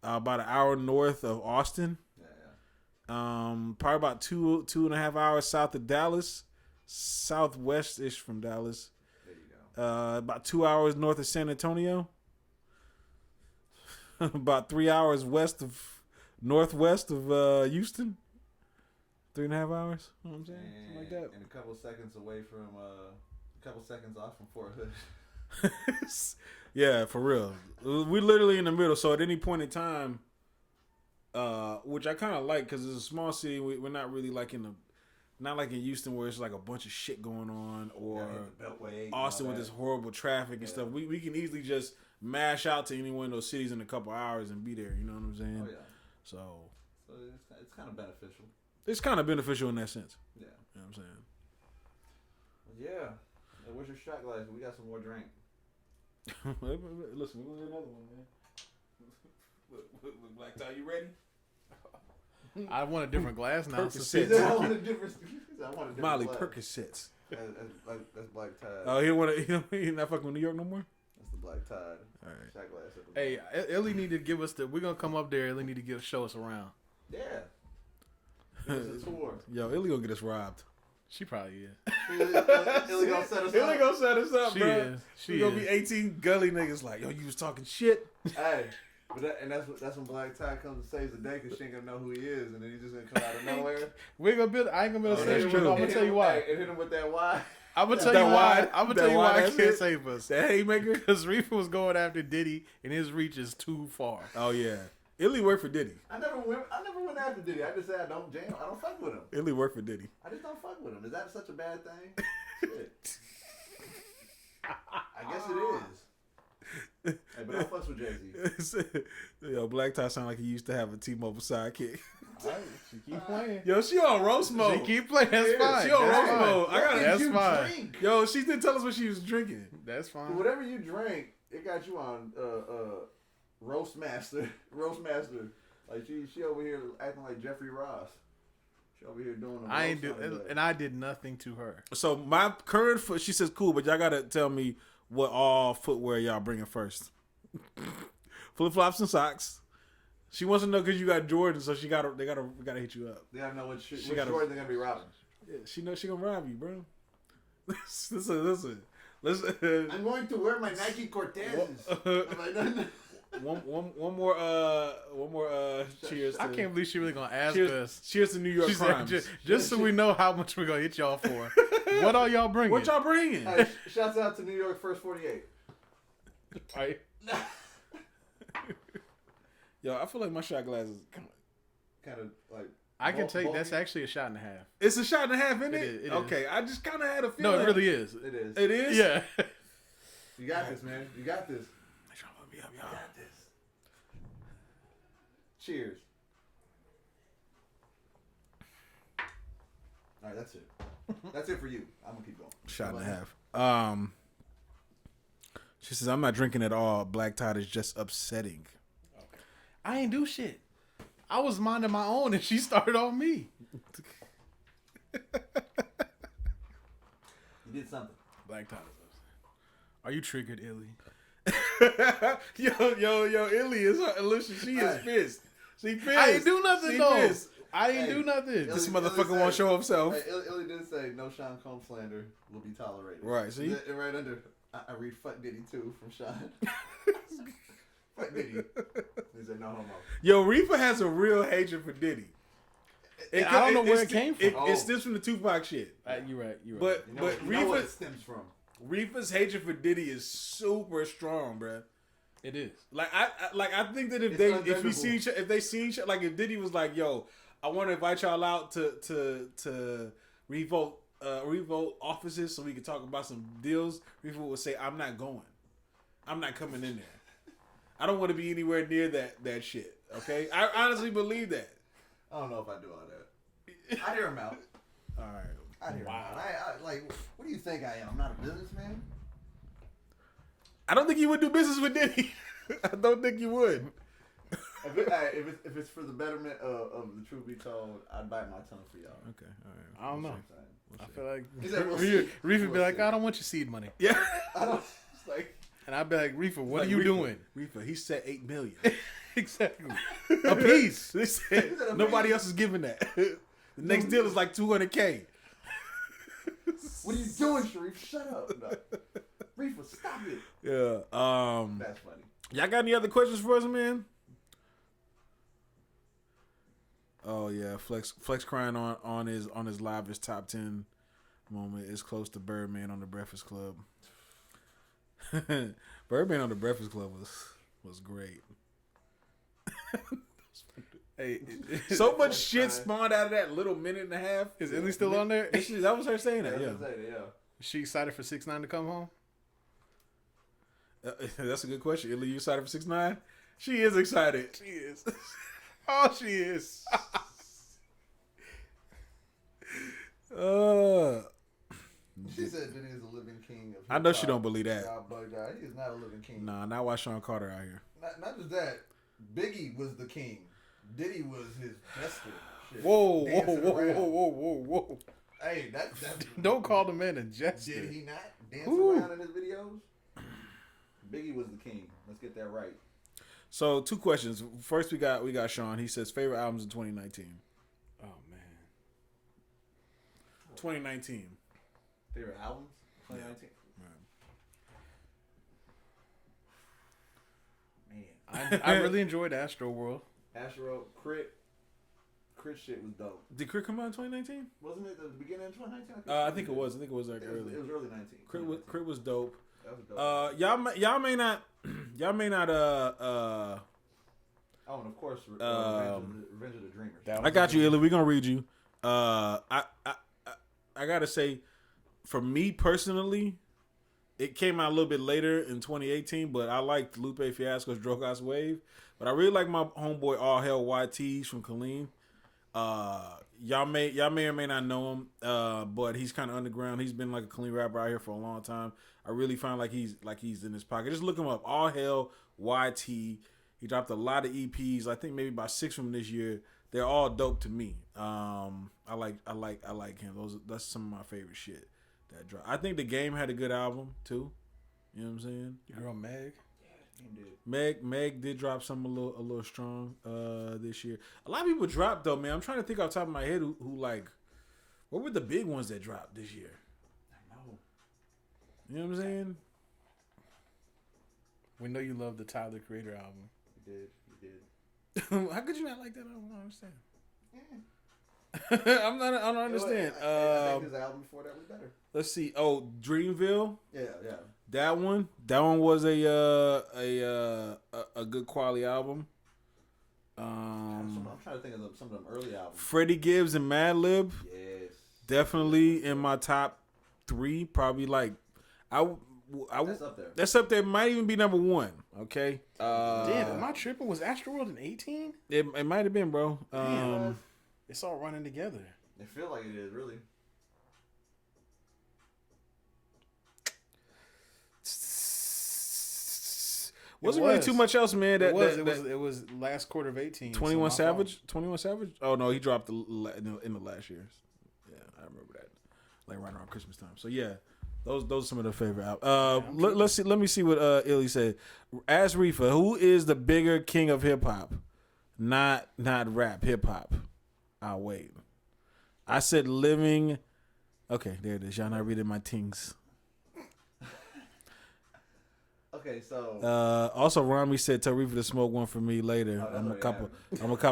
About an hour north of Austin. Probably about 2.5 hours south of Dallas, southwest-ish from Dallas. There you go. About 2 hours north of San Antonio. About 3 hours northwest of Houston. 3.5 hours. You know what I'm saying? Something like that. And a couple seconds away from, a couple seconds off from Fort Hood. Yeah, for real. We're literally in the middle. So at any point in time, which I kind of like because it's a small city. We're not really like not like in Houston where it's like a bunch of shit going on, or Austin with this horrible traffic and stuff. We can easily just mash out to any one of those cities in a couple hours and be there. You know what I'm saying? Oh yeah. So it's kind of beneficial. It's kind of beneficial in that sense. Yeah. You know what I'm saying? Yeah. Hey, where's your shot glass? We got some more drink. Listen, we're gonna get another one, man. Black Tie, you ready? I want a different glass now. Percocets. I want a different Molly glass. Percocets. That's Black Tide. Oh, he don't want to. He not fucking with New York no more. That's the Black Tide. All right. Shot glass. At the Hey, Illy need to give us we're gonna come up there. Illy need to show us around. Yeah. Give us a tour. Yo, Illy gonna get us robbed. She probably is. Illy gonna set us Illy up. gonna set us up, She bro. is. We gonna be 18 gully niggas like, yo, you was talking shit. Hey, but that's when Black Tide comes and saves the day because she ain't gonna know who he is, and then he's just gonna come out of nowhere. We ain't gonna build. I ain't gonna be able to that's save true. you. I'm gonna tell you why. And hit him with that why. I'm gonna tell That you why. wide- I'm gonna that tell you wide why I ass can't hit? save us. That haymaker? Because Reefa was going after Diddy, and his reach is too far. Oh yeah, Illy worked for Diddy. I never went after Diddy. I just said I don't jam. I don't fuck with him. Illy worked for Diddy. I just don't fuck with him. Is that such a bad thing? Shit. I guess it is. Hey, but I fucks with Jay-Z. Yo, Black Tie sound like he used to have a T-Mobile sidekick. All right, she keep playing. Yo, she on roast mode. She keep playing. That's fine. She on That's roast fine. mode. I gotta. That's you fine. drink? Yo, she didn't tell us what she was drinking. That's fine. Whatever you drank, it got you on roast master. Like she over here acting like Jeffrey Ross. She over here doing. I did nothing to her. So my current foot, she says, cool, but y'all gotta tell me what all footwear y'all bringing first. Flip flops and socks. She wants to know because you got Jordan, so they gotta hit you up. They gotta know what She Jordan they're gonna be robbing. Yeah, she knows she gonna rob you, bro. Listen. I'm going to wear my Nike Cortezes. One more cheers. I can't believe she really gonna ask cheers, us. Cheers to New York She said, crimes. just so we know how much we're gonna hit y'all for. What are y'all bringing? What y'all bringing? Hey, shouts out to New York First 48. Right. Yo, I feel like my shot glass is Kind of like. I can tell you bulky. that's actually a shot and a half. it's a shot and a half, isn't it? It is. Okay, I just kind of had a No, feeling. it really is. It is. It is. Yeah. You got this, man. You got this. You You got this. Cheers. All right, that's it. That's it for you. I'm gonna keep going. Shot and a half. She says, I'm not drinking at all. Black Tide is just upsetting. I ain't do shit. I was minding my own, and she started on me. You did something. Black Tide is upset. Are you triggered, Illy? yo, Illy is listen, she is pissed. She pissed. I ain't do nothing She though. pissed. I ain't do nothing. This Illy motherfucker said- won't show himself. Hey, Illy did say no Sean Combs slander will be tolerated. Right, see? And right under, I read Fuck Diddy too from Sean. Fuck Diddy. He said no homo. Yo, Riffa has a real hatred for Diddy. I don't know where it came from. It stems from the Tupac shit. You're right. But You know what it Riffa, stems from. Riffa's hatred for Diddy is super strong, bruh. It is. Like I think that if they see each other, like if Diddy was like, yo, I want to invite y'all out to revolt offices so we can talk about some deals, Riffa would say, I'm not going. I'm not coming in there. I don't want to be anywhere near that shit. Okay, I honestly believe that. I don't know if I do all that. I hear him out. All right. Wow. Like, what do you think I am? I'm not a businessman. I don't think you would do business with Diddy. I don't think you would. If it's for the betterment of the truth be told, I'd bite my tongue for y'all. Okay, all right. I don't know. I feel like Reef would be like, I don't want your seed money. Yeah. I don't. It's like, and I'd be like, Reefer, what are you doing? Reefer, he said $8 million. Exactly. A piece. They said nobody else is giving that. The next deal is like $200K. What are you doing, Sharif? Shut up. No. Reefer, stop it. Yeah. That's funny. Y'all got any other questions for us, man? Oh yeah, Flex crying on his live his top 10 moment is close to Birdman on the Breakfast Club. Birdman on the Breakfast Club was great. Hey, so much shit spawned out of that little minute and a half. Is Illy still on there? That was her saying that. Yeah. Is she excited for 6ix9ine to come home? That's a good question. Illy, you excited for 6ix9ine? She is excited. She is. Oh, she is. She said Diddy is a living king. Of I know she don't believe that. He is not a living king. Nah, not why Sean Carter out here. Not just that. Biggie was the king. Diddy was his jester. Shit. Whoa. Hey, that's don't call the man a jester. Did he not dance around in his videos? Biggie was the king. Let's get that right. So 2 questions. First, we got Sean. He says favorite albums in 2019. Oh man, 2019. Favorite albums 2019. yeah. Man, I really enjoyed Astro World. Astro Crit shit was dope. Did Crit come out in 2019? Wasn't it the beginning of 2019? I think it was. I think it was like early. It was early 19. Crit was dope. That was dope. Y'all may not. Oh, and of course, Revenge of the Dreamers. I got you, Illy. We're gonna read you. I gotta say, for me personally, it came out a little bit later in 2018, but I liked Lupe Fiasco's Drogos Wave. But I really like my homeboy All Hell YT's from Killeen. Y'all may or may not know him, but he's kind of underground. He's been like a clean rapper out here for a long time. I really find like he's in his pocket. Just look him up. All Hell YT. He dropped a lot of EPs. I think maybe about 6 from this year. They're all dope to me. I like him. That's some of my favorite shit that dropped. I think The Game had a good album too. You know what I'm saying? Your girl Meg. Meg did drop something a little strong this year. A lot of people dropped though, man. I'm trying to think off the top of my head who like what were the big ones that dropped this year? I know. You know what I'm saying? We know you love the Tyler Creator album. You did. How could you not like that? I don't understand. Yeah. I don't understand. I think his album before that was better. Let's see. Oh, Dreamville. Yeah. That one was a good quality album. I'm trying to think of some of them early albums. Freddie Gibbs and Madlib. Yes. Definitely in my top 3. Probably like that's up there. That's up there. Might even be number 1. Okay. Damn, am I tripping? Was Astroworld in 18? It might have been, bro. It's all running together. I feel like it is really. Wasn't really too much else, man. It was last quarter of 18. 21 Savage. 21 Savage. Oh no, he dropped in the last years. Yeah, I remember that. Like right around Christmas time. So yeah, those are some of the favorite albums. Let's see. Let me see what Illy said. Ask Reefa, who is the bigger king of hip hop? Not rap, hip hop. I'll wait. I said living. Okay, there it is. Y'all not reading my things. Okay, so also Rami said tell Reefa to smoke one for me later. I'm a cop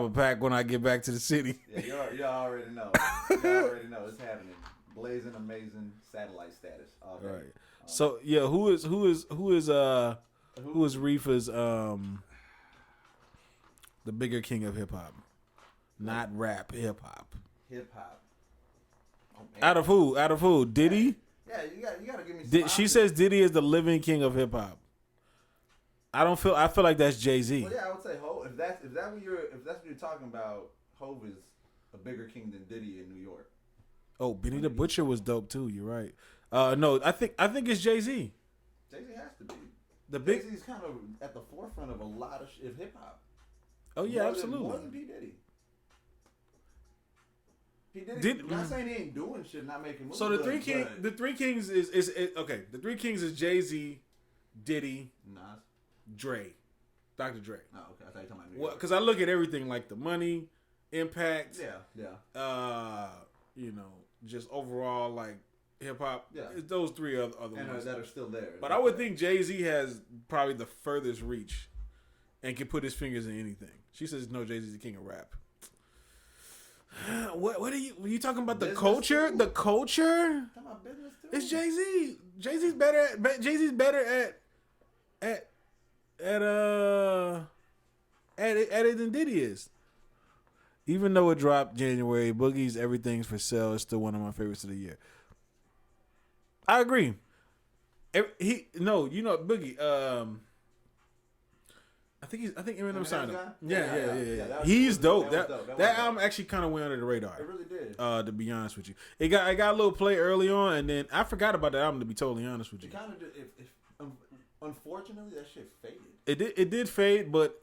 a pack when I get back to the city. Yeah, you already know. You already know it's happening. Blazing amazing satellite status. All day. Right. So yeah, who is Reefa's the bigger king of hip hop? Not rap, hip hop. Hip hop. Oh, Out of who? Diddy? Yeah, you gotta give me some she says Diddy is the living king of hip hop. I feel like that's Jay-Z. Well, yeah, I would say Hov. If that's what you're talking about, Hov is a bigger king than Diddy in New York. Oh, Benny the Butcher was dope too. You're right. No, I think it's Jay-Z. Jay-Z has to be. The big. Jay-Z's kind of at the forefront of a lot of hip hop. Oh yeah, absolutely. More than P Diddy. P Diddy. Not saying he ain't doing shit, not making movies. So the Three Kings is okay. The Three Kings is Jay-Z, Diddy, Nas, Dre, Dr. Dre. Oh, okay. I thought you were talking about New York. Because I look at everything like the money, impact. Yeah. You know, just overall like hip hop. Yeah. Those three are the ones that are still there. But I would think Jay-Z has probably the furthest reach, and can put his fingers in anything. She says no, Jay-Z's the king of rap. What are you talking about? The business culture? too. The culture? Talking about business too. It's Jay-Z. Jay-Z's better at it than Diddy is. Even though it dropped January, Boogie's Everything's for Sale is still one of my favorites of the year. I agree. Boogie. I think Eminem signed him. Yeah. He's dope. That album actually kind of went under the radar. It really did. To be honest with you, it got a little play early on, and then I forgot about that album. To be totally honest with you, It kind of did. Unfortunately, that shit faded. it did fade, but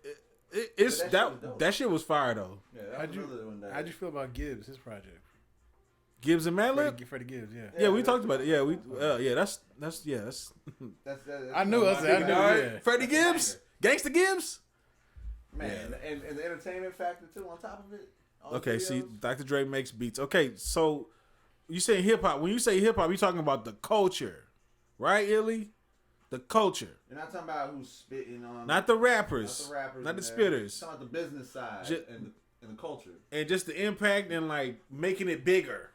it's But that shit was fire though. Yeah, how'd you feel about Gibbs, his project? Gibbs and Madlib? Freddie Gibbs, yeah. Yeah, we talked about it. Yeah, that's I knew. I said, yeah. Freddie Gibbs, Gangsta Gibbs. Man, and the entertainment factor too on top of it. Okay, see, Dr. Dre makes beats. Okay, so you say hip hop. When you say hip hop, you're talking about the culture, right, Illy? The culture. You're not talking about who's spitting on. Not the rappers. Not the spitters. You're talking about the business side and the culture. And just the impact and like making it bigger.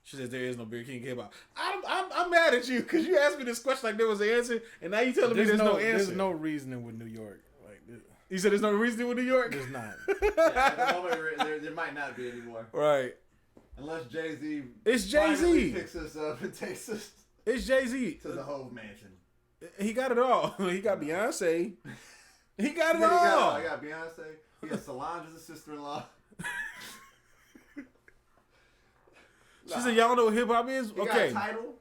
She says there is no bigger king hip hop. I'm mad at you because you asked me this question like there was an answer, and now you telling me there's no answer. There's no reasoning with New York. Like you said, there's no reasoning with New York. There's not. At the moment, there might not be anymore. Right. Unless Jay-Z. It's Jay-Z. Picks us up and takes us. It's Jay-Z To the Hove mansion. He got it all. He got Beyonce. He got it all. I got Beyonce. He got Solange as a sister-in-law. She said, y'all know what hip hop is? He Okay. got a title.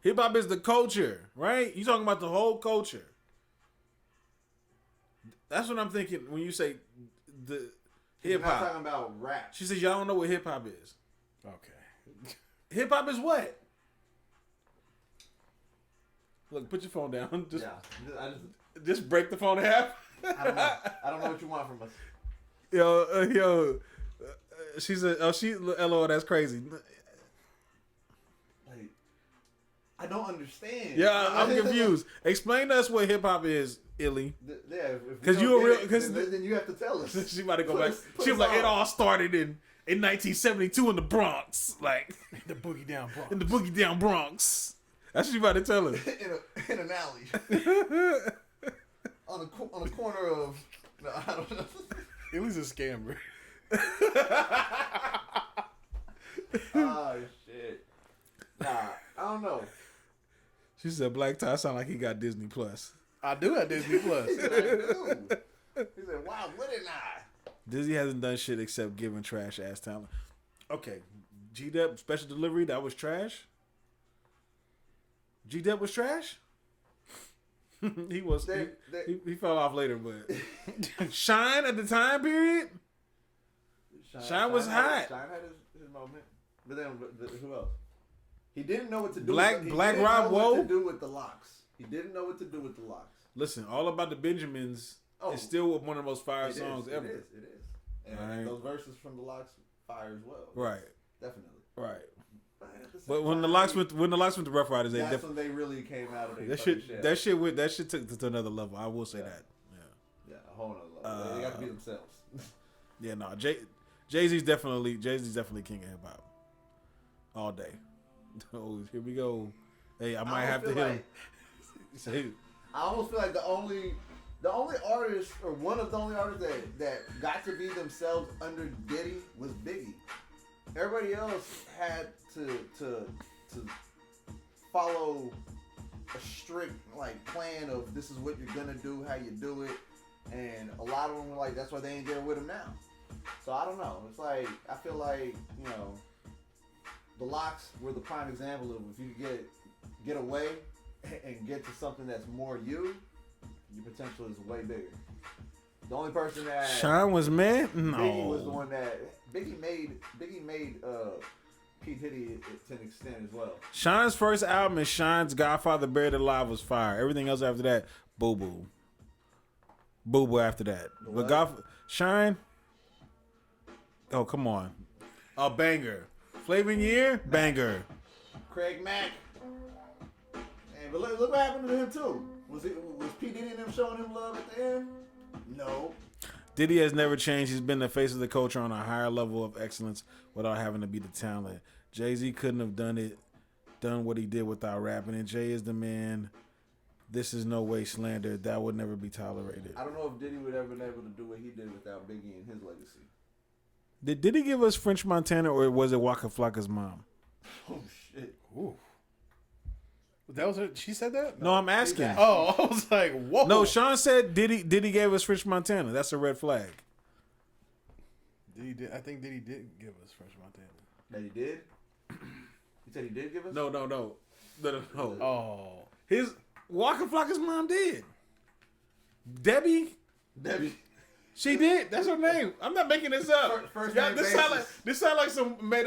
Hip hop is the culture, right? You talking about the whole culture. That's what I'm thinking when you say the hip He's not hop. talking about rap. She says, y'all don't know what hip hop is. Okay. Hip hop is what? Look, put your phone down. Just break the phone in half. I don't know. I don't know what you want from us. Yo. She said, LOL, that's crazy. Like, I don't understand. Yeah, I'm confused. Explain to us what hip hop is, Illy. Yeah, because you were real. Then you have to tell us. She about to go back. She was like, it all started in 1972 in the Bronx, like the Boogie Down Bronx. In the Boogie Down Bronx. That's what she about to tell us. in an alley. on a corner of. No, I don't know. Illy's a scammer. Oh shit! Nah, I don't know. She said Black Tie sound like he got Disney Plus. I do have Disney Plus. He said, "Wow, wouldn't I?" Disney hasn't done shit except giving trash ass talent. Okay, G-Dep special delivery, that was trash. G-Dep was trash. He was. He fell off later, but Shine at the time period. Shine was hot. Shine had his moment, but then who else? He didn't know what to do. Black Rob Woe. What to do with the locks? He didn't know what to do with the locks. Listen, All About the Benjamins is still one of the most fire songs ever. It is. And those verses from the locks fire as well. Right. Definitely. Right. But when the locks went to Rough Riders, that's when they really came out of their that shit took it to another level. I will say that. Yeah, a whole nother level. They got to be themselves. Yeah, no. Jay-Z's definitely king of hip hop. All day. Oh, here we go. Hey, I might have to hit him. I almost feel like the only artist, or one of the only artists that got to be themselves under Diddy was Biggie. Everybody else had to follow a strict plan of this is what you're gonna do, how you do it, and a lot of them were like, that's why they ain't there with him now. So I don't know. It's like I feel like the locks were the prime example of if you get away and get to something that's more you, your potential is way bigger. The only person that Sean was mad. No, Biggie was the one that Biggie made P Diddy to an extent as well. Sean's first album and Sean's Godfather Buried Alive was fire. Everything else after that, boo boo. Boo boo after that. But Sean, oh come on, a banger. Flavor Year, banger. Craig Mack. But look what happened to him too. Was P Diddy and them showing him love at the end? No. Diddy has never changed. He's been the face of the culture on a higher level of excellence without having to be the talent. Jay-Z couldn't have done what he did without rapping. And Jay is the man. This is no way slander. That would never be tolerated. I don't know if Diddy would ever been able to do what he did without Biggie and his legacy. Did he give us French Montana or was it Waka Flocka's mom? Oh shit. Ooh. That was her. She said that? No, I'm asking. Oh, I was like, whoa. No, Sean said Diddy gave us French Montana. That's a red flag. I think Diddy did give us French Montana. That he did? He said he did give us? No. Oh. His Waka Flocka's mom did. Debbie. Debbie. She did. That's her name. I'm not making this up. First Yeah, name this basis. sound like some made